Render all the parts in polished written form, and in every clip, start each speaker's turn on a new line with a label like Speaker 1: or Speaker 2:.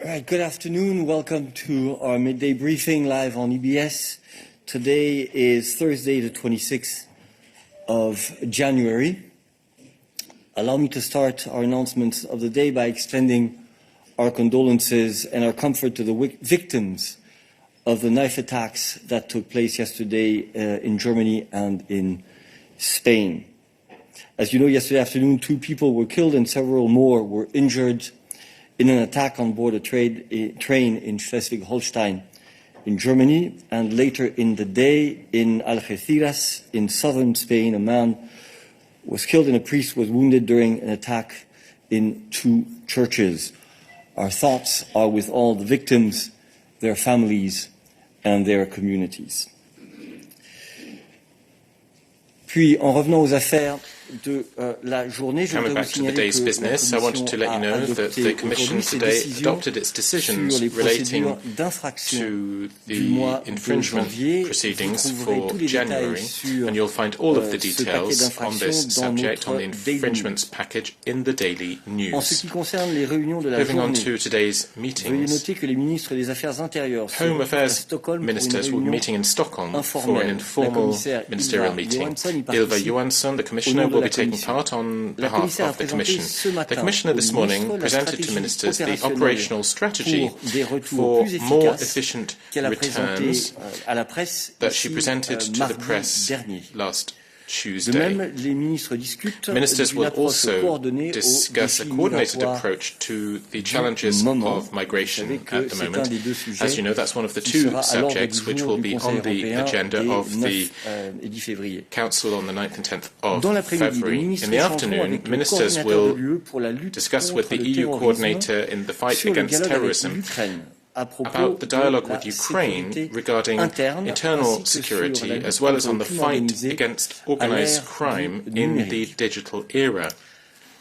Speaker 1: All right, good afternoon. Welcome to our midday briefing live on EBS. Today is Thursday, the 26th of January. Allow me to start our announcements of the day by extending our condolences and our comfort to the victims of the knife attacks that took place yesterday in Germany and in Spain. As you know, yesterday afternoon, 2 people were killed and several more were injured in an attack on board a train in Schleswig-Holstein in Germany. And later in the day in Algeciras in southern Spain, a man was killed and a priest was wounded during an attack in 2 churches. Our thoughts are with all the victims, their families and their communities. Puis, en revenant aux affaires de la journée, je voudrais vous signaler que la Commission a adopté aujourd'hui ses décisions sur les procédures d'infraction du mois de janvier. Vous trouverez tous les détails sur ce paquet d'infractions dans notre daily. En ce qui concerne les réunions de la journée, veuillez noter que les ministres des Affaires intérieures seront à Stockholm pour une réunion informelle. La commissaire Ylva Johansson,
Speaker 2: the Commissioner, will be taking part on behalf of the Commission. The Commissioner this morning presented to Ministers the operational strategy for more efficient returns that she presented to the press last Tuesday. Ministers will also discuss a coordinated approach to the challenges of migration at the moment. As you know, that's one of the 2 subjects which will be on the agenda of the Council on the 9th and 10th of February. In the afternoon, ministers will discuss with the EU coordinator in the fight against terrorism about the dialogue with Ukraine regarding internal security as well as on the fight against organized crime in the digital era.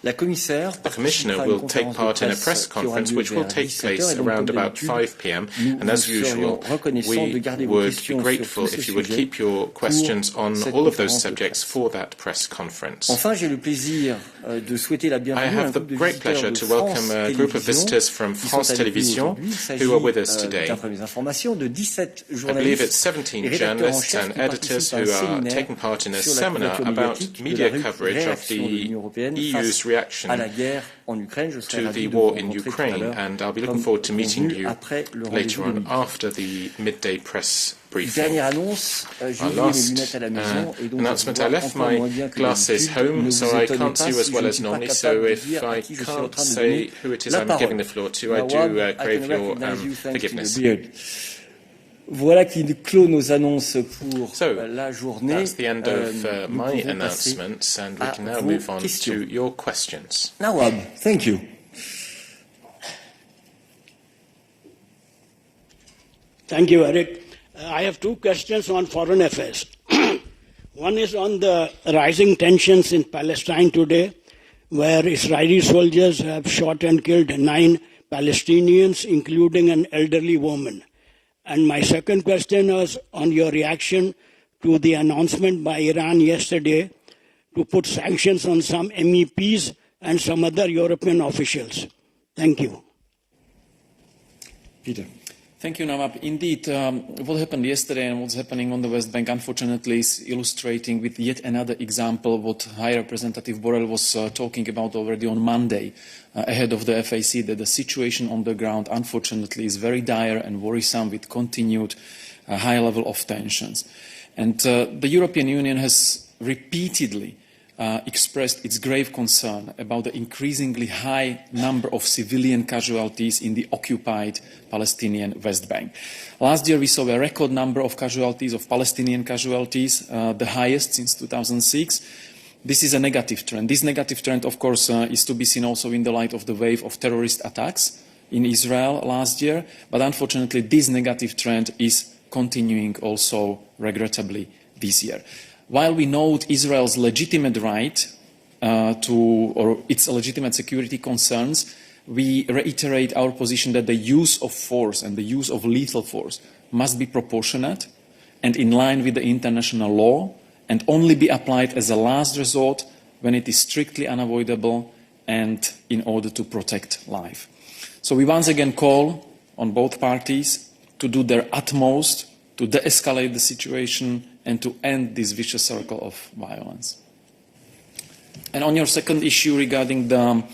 Speaker 2: The Commissioner will take part in a press conference which will take place around about 5 p.m. and as usual, we would be grateful if you would keep your questions on all of those subjects for that press conference. I have the great pleasure to welcome a group of visitors from France Télévisions who are with us today. I believe it's 17 journalists and editors who are taking part in a seminar about media coverage of the EU's reaction to the war in Ukraine, and I'll be looking forward to meeting you later on after the midday press briefing. Our last announcement, I left my glasses home, so I can't see you as well as normally, so if I can't say who it is I'm giving the floor to, I do crave your forgiveness.
Speaker 1: Voilà qui clôt nos annonces pour la journée.
Speaker 2: That's the end of my announcements, and we can now move on to your questions.
Speaker 1: Nawab, thank you.
Speaker 3: Thank you, Eric. I have 2 questions on foreign affairs. One is on the rising tensions in Palestine today, where Israeli soldiers have shot and killed 9 Palestinians, including an elderly woman. And my second question was on your reaction to the announcement by Iran yesterday to put sanctions on some MEPs and some other European officials. Thank you.
Speaker 1: Peter.
Speaker 4: Thank you, Nawab. Indeed, what happened yesterday and what's happening on the West Bank, unfortunately, is illustrating with yet another example what High Representative Borrell was talking about already on Monday, ahead of the FAC, that the situation on the ground, unfortunately, is very dire and worrisome with continued high level of tensions. And the European Union has repeatedly expressed its grave concern about the increasingly high number of civilian casualties in the occupied Palestinian West Bank. Last year we saw a record number of casualties, of Palestinian casualties, the highest since 2006. This is a negative trend. This negative trend, of course, is to be seen also in the light of the wave of terrorist attacks in Israel last year. But unfortunately, this negative trend is continuing also, regrettably, this year. While we note Israel's legitimate right or its legitimate security concerns, we reiterate our position that the use of force and the use of lethal force must be proportionate and in line with the international law and only be applied as a last resort when it is strictly unavoidable and in order to protect life. So we once again call on both parties to do their utmost to de-escalate the situation and to end this vicious circle of violence. And on your second issue regarding the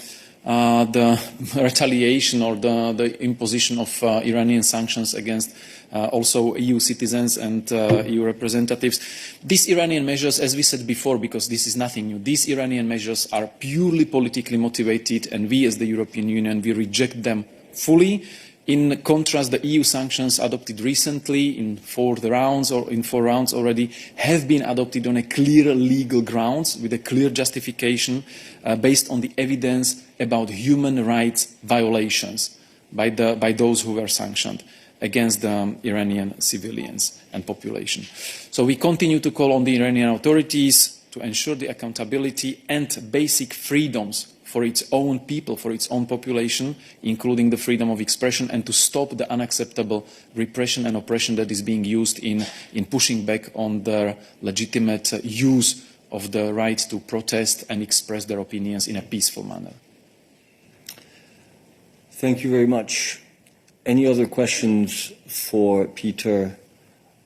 Speaker 4: retaliation or the imposition of Iranian sanctions against also EU citizens and EU representatives. These Iranian measures, as we said before, because this is nothing new, these Iranian measures are purely politically motivated, and we as the European Union, we reject them fully. In contrast, the EU sanctions adopted recently in four rounds already have been adopted on a clear legal grounds with a clear justification based on the evidence about human rights violations by those who were sanctioned against the Iranian civilians and population. So we continue to call on the Iranian authorities to ensure the accountability and basic freedoms for its own people, for its own population, including the freedom of expression, and to stop the unacceptable repression and oppression that is being used in pushing back on their legitimate use of the right to protest and express their opinions in a peaceful manner.
Speaker 1: Thank you very much. Any other questions for Peter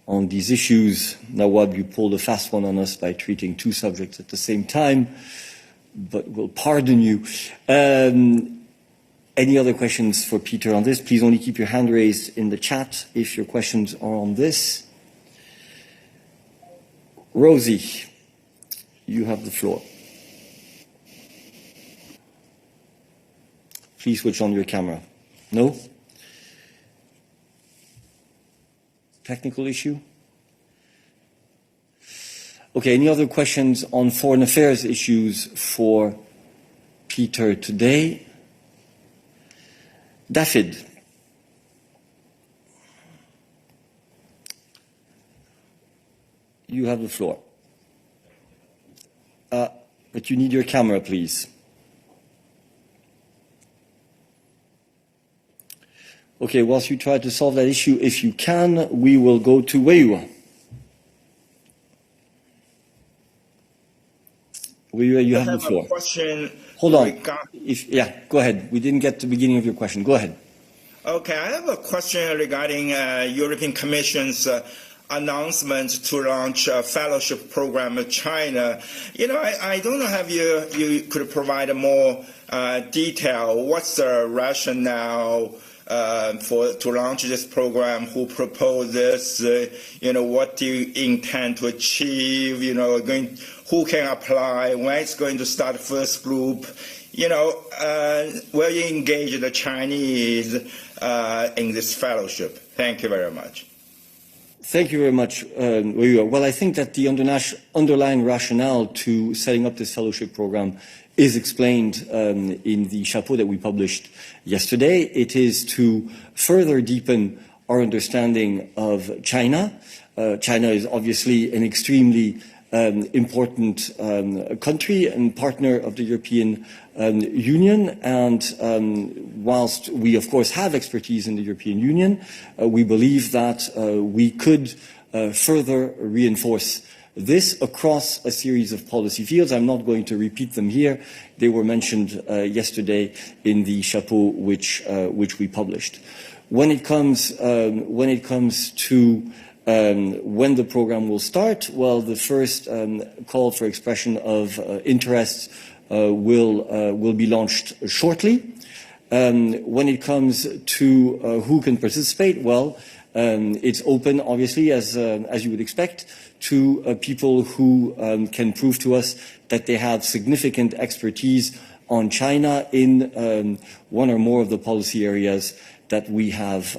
Speaker 1: on these issues? Nawab, you pulled a fast one on us by treating two subjects at the same time, but we'll pardon you. Any other questions for Peter on this? Please only keep your hand raised in the chat if your questions are on this. Rosie, you have the floor. Please switch on your camera. No? Technical issue? Okay, any other questions on foreign affairs issues for Peter today? David. You have the floor. But you need your camera, please. Okay, whilst you try to solve that issue, if you can, we will go to Weiwa. Weiwa, you have the floor.
Speaker 5: I have a question.
Speaker 1: Hold on. Go ahead. We didn't get to the beginning of your question. Go ahead.
Speaker 5: Okay, I have a question regarding European Commission's announcement to launch a fellowship program with China. You know, I don't know if you could provide more detail. What's the rationale to launch this program? Who proposed this? What do you intend to achieve? Who can apply? When it's going to start first group? Will you engage the Chinese in this fellowship? Thank you very much.
Speaker 1: Thank you very much, Weiwa. Well, I think that the underlying rationale to setting up this fellowship program is explained in the chapeau that we published yesterday. It is to further deepen our understanding of China. China is obviously an extremely important country and partner of the European Union, and whilst we of course have expertise in the European Union, we believe that we could further reinforce this across a series of policy fields. I'm not going to repeat them here. They were mentioned yesterday in the chapeau which we published. When it comes to when the program will start, well, the first call for expression of interest will be launched shortly. When it comes to who can participate, well, it's open, obviously, as you would expect, to people who can prove to us that they have significant expertise on China in one or more of the policy areas that we have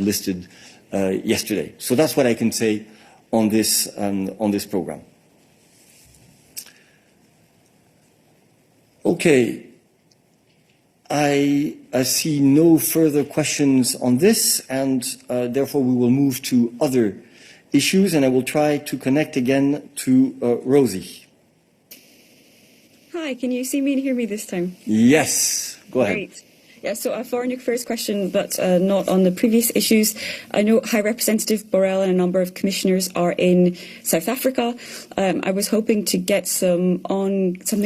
Speaker 1: listed yesterday. So that's what I can say on this program. Okay. I see no further questions on this, and therefore we will move to other issues, and I will try to connect again to Rosie.
Speaker 6: Hi, can you see me and hear me this time?
Speaker 1: Yes, go ahead.
Speaker 6: Great. Yeah, so a foreign affairs question, but not on the previous issues. I know High Representative Borrell and a number of commissioners are in South Africa. I was hoping to get something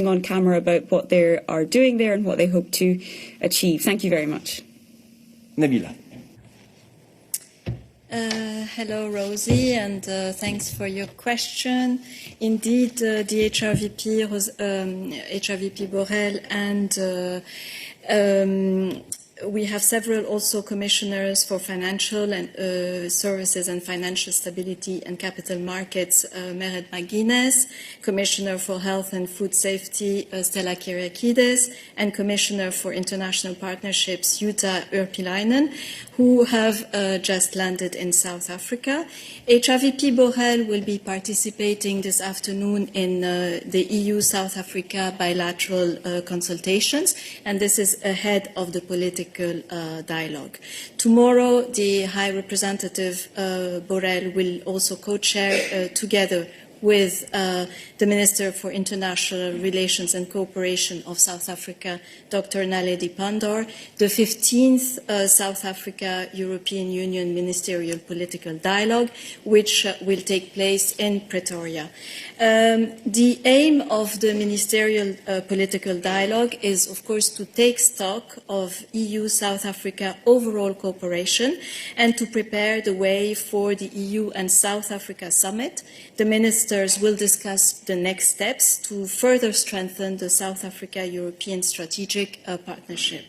Speaker 6: on camera about what they are doing there and what they hope to achieve. Thank you very much.
Speaker 1: Nabila.
Speaker 7: Hello, Rosie, and thanks for your question. Indeed, the HRVP Borrell and we have several also commissioners for financial and services and financial stability and capital markets, Meret McGuinness, Commissioner for Health and Food Safety, Stella Kyriakides, and Commissioner for International Partnerships, Jutta Urpilainen, who have just landed in South Africa. HRVP Borrell will be participating this afternoon in the EU-South Africa bilateral consultations, and this is ahead of the political dialogue. Tomorrow, the High Representative Borrell will also co-chair together with the Minister for International Relations and Cooperation of South Africa, Dr. Naledi Pandor, the 15th South Africa-European Union Ministerial Political Dialogue, which will take place in Pretoria. The aim of the Ministerial Political Dialogue is, of course, to take stock of EU-South Africa overall cooperation and to prepare the way for the EU and South Africa summit. The ministers will discuss the next steps to further strengthen the South Africa-European strategic partnership.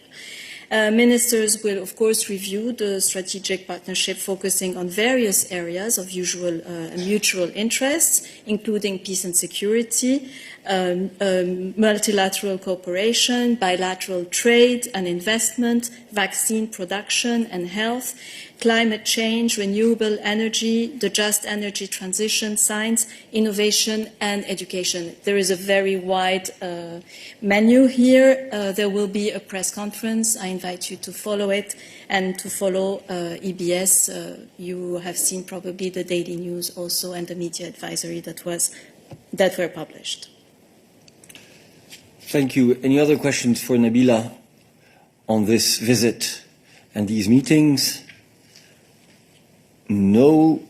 Speaker 7: Ministers will, of course, review the strategic partnership focusing on various areas of mutual interests, including peace and security, multilateral cooperation, bilateral trade and investment, vaccine production and health, climate change, renewable energy, the just energy transition, science, innovation, and education. There is a very wide menu here. There will be a press conference. I invite you to follow it and to follow EBS. You have seen probably the daily news also and the media advisory that were published.
Speaker 1: Thank you. Any other questions for Nabila on this visit and these meetings? No.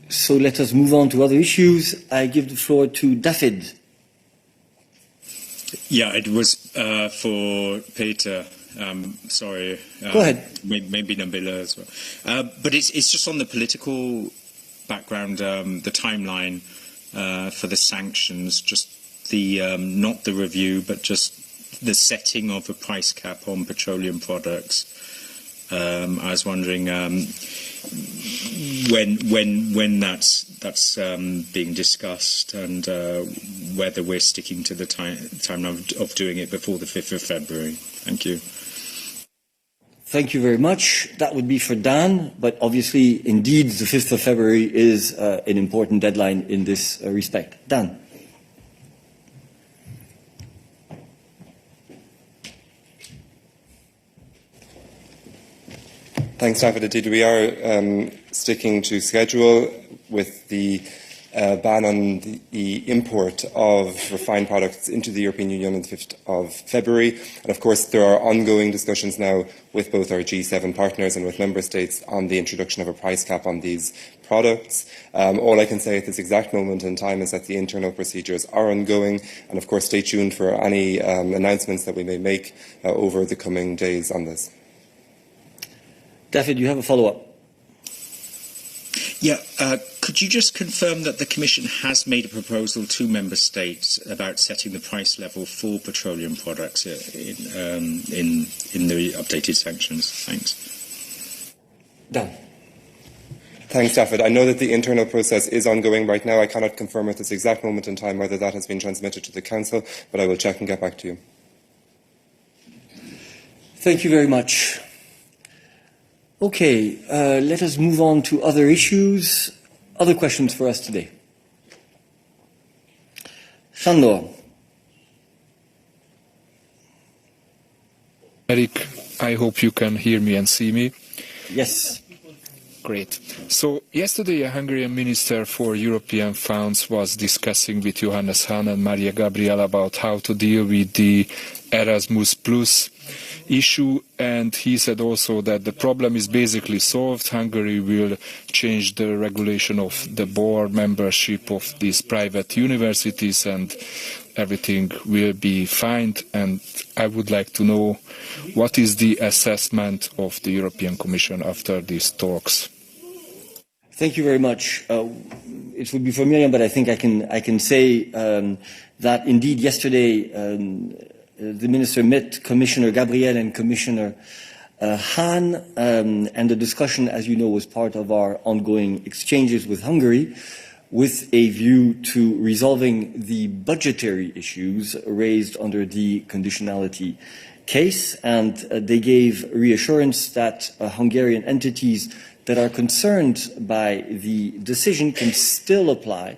Speaker 1: So let us move on to other issues. I give the floor to David.
Speaker 8: Yeah, it was for Peter. Sorry.
Speaker 1: Go ahead.
Speaker 8: Maybe Nabila as well. But it's just on the political background, the timeline for the sanctions, just the not the review, but just the setting of a price cap on petroleum products. I was wondering when that's being discussed and whether we're sticking to the time of doing it before the 5th of February. Thank you.
Speaker 1: Thank you very much. That would be for Dan, but obviously, indeed, the 5th of February is an important deadline in this respect. Dan.
Speaker 9: Thanks, David. Indeed, we are sticking to schedule with the ban on the import of refined products into the European Union on the 5th of February. And of course, there are ongoing discussions now with both our G7 partners and with member states on the introduction of a price cap on these products. All I can say at this exact moment in time is that the internal procedures are ongoing. And of course, stay tuned for any announcements that we may make over the coming days on this.
Speaker 1: David, you have a follow-up.
Speaker 8: Yeah, could you just confirm that the Commission has made a proposal to Member States about setting the price level for petroleum products in the updated sanctions? Thanks.
Speaker 1: Dan.
Speaker 9: Thanks, David. I know that the internal process is ongoing right now. I cannot confirm at this exact moment in time whether that has been transmitted to the Council, but I will check and get back to you.
Speaker 1: Thank you very much. Okay, let us move on to other issues. Other questions for us today? Sandor.
Speaker 10: Eric, I hope you can hear me and see me.
Speaker 1: Yes.
Speaker 10: Great. So yesterday, a Hungarian minister for European funds was discussing with Johannes Hahn and Maria Gabriel about how to deal with the Erasmus Plus issue, and he said also that the problem is basically solved. Hungary will change the regulation of the board membership of these private universities and everything will be fine. And I would like to know what is the assessment of the European Commission after these talks.
Speaker 1: Thank you very much. It would be for Miriam, but I think I can say that indeed yesterday the minister met Commissioner Gabriel and Commissioner Hahn, and the discussion, as you know, was part of our ongoing exchanges with Hungary, with a view to resolving the budgetary issues raised under the conditionality case, and they gave reassurance that Hungarian entities that are concerned by the decision can still apply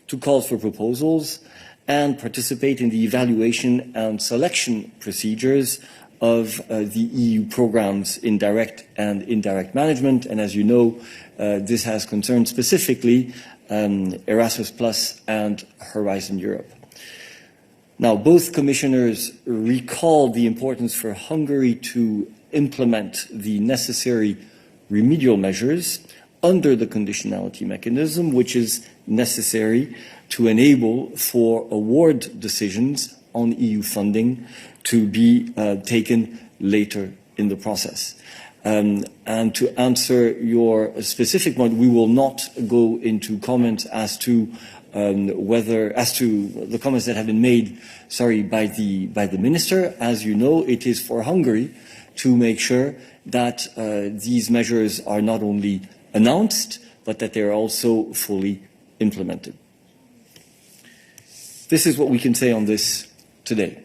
Speaker 1: to calls for proposals and participate in the evaluation and selection procedures of the EU programs in direct and indirect management. And as you know, this has concerned specifically Erasmus Plus and Horizon Europe. Now, both commissioners recalled the importance for Hungary to implement the necessary remedial measures under the conditionality mechanism, which is necessary to enable for award decisions on EU funding to be taken later in the process. And to answer your specific point, we will not go into comments as to the comments that have been made, by the minister. As you know, it is for Hungary to make sure that these measures are not only announced, but that they are also fully implemented. This is what we can say on this today.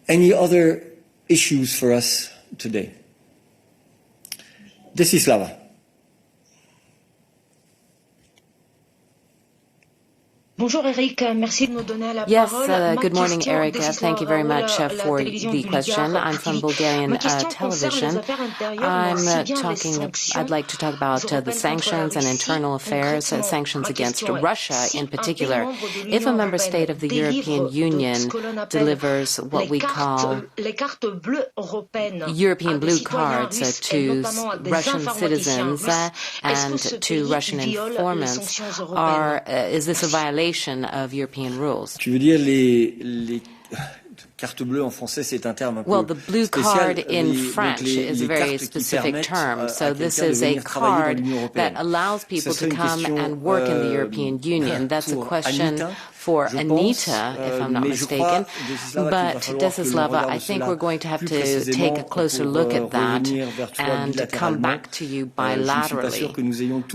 Speaker 1: Any other issues for us today? Desislava.
Speaker 11: Bonjour Eric, merci de nous donner la parole.
Speaker 12: Good morning, Eric. Thank you very much for the question. I'm from Bulgarian television. I'd like to talk about the sanctions and internal affairs, sanctions against Russia in particular. If a member state of the European Union delivers what we call European blue cards to Russian citizens and to Russian informants, is this a violation of European rules?
Speaker 1: Tu veux dire les carte bleue en français, c'est un terme un peu
Speaker 12: Well, the blue card in French is a very specific term. So this is a card that allows people to come and work in the European Union. That's a question for Anita, if I'm not mistaken. But Desislava, I think we're going to have to take a closer look at that and come back to you bilaterally.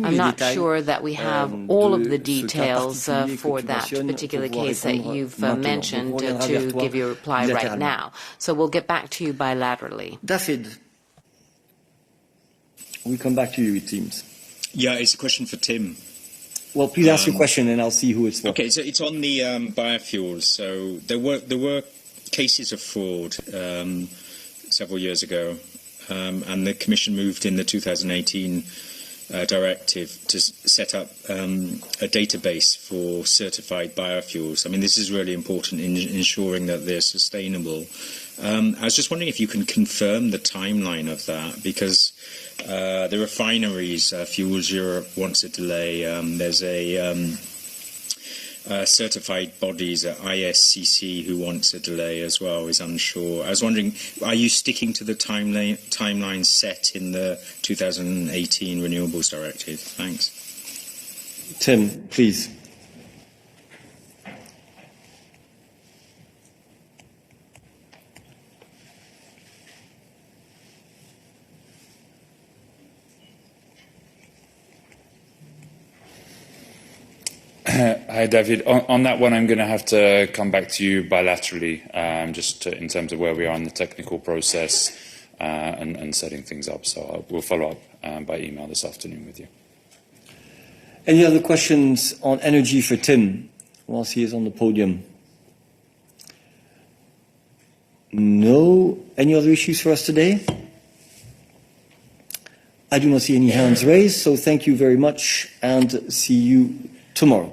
Speaker 12: I'm not sure that we have all of the details for that particular case that you've mentioned to give you a reply right now. So we'll get back to you bilaterally.
Speaker 1: David, we come back to you, it seems.
Speaker 8: Yeah, it's a question for Tim.
Speaker 1: Well, please ask your question and I'll see who it's for.
Speaker 8: Okay, so it's on the biofuels. So there were cases of fraud several years ago, and the Commission moved in the 2018 directive to set up a database for certified biofuels. I mean, this is really important in ensuring that they're sustainable. I was just wondering if you can confirm the timeline of that, because the refineries, Fuels Europe wants a delay. There's a certified bodies at ISCC who wants a delay as well, is unsure. I was wondering, are you sticking to the timeline set in the 2018 Renewables Directive? Thanks.
Speaker 1: Tim, please.
Speaker 13: Hi, David. On that one, I'm going to have to come back to you bilaterally, just in terms of where we are in the technical process and setting things up. So we'll follow up by email this afternoon with you.
Speaker 1: Any other questions on energy for Tim whilst he is on the podium? No. Any other issues for us today? I do not see any hands raised, so thank you very much and see you tomorrow.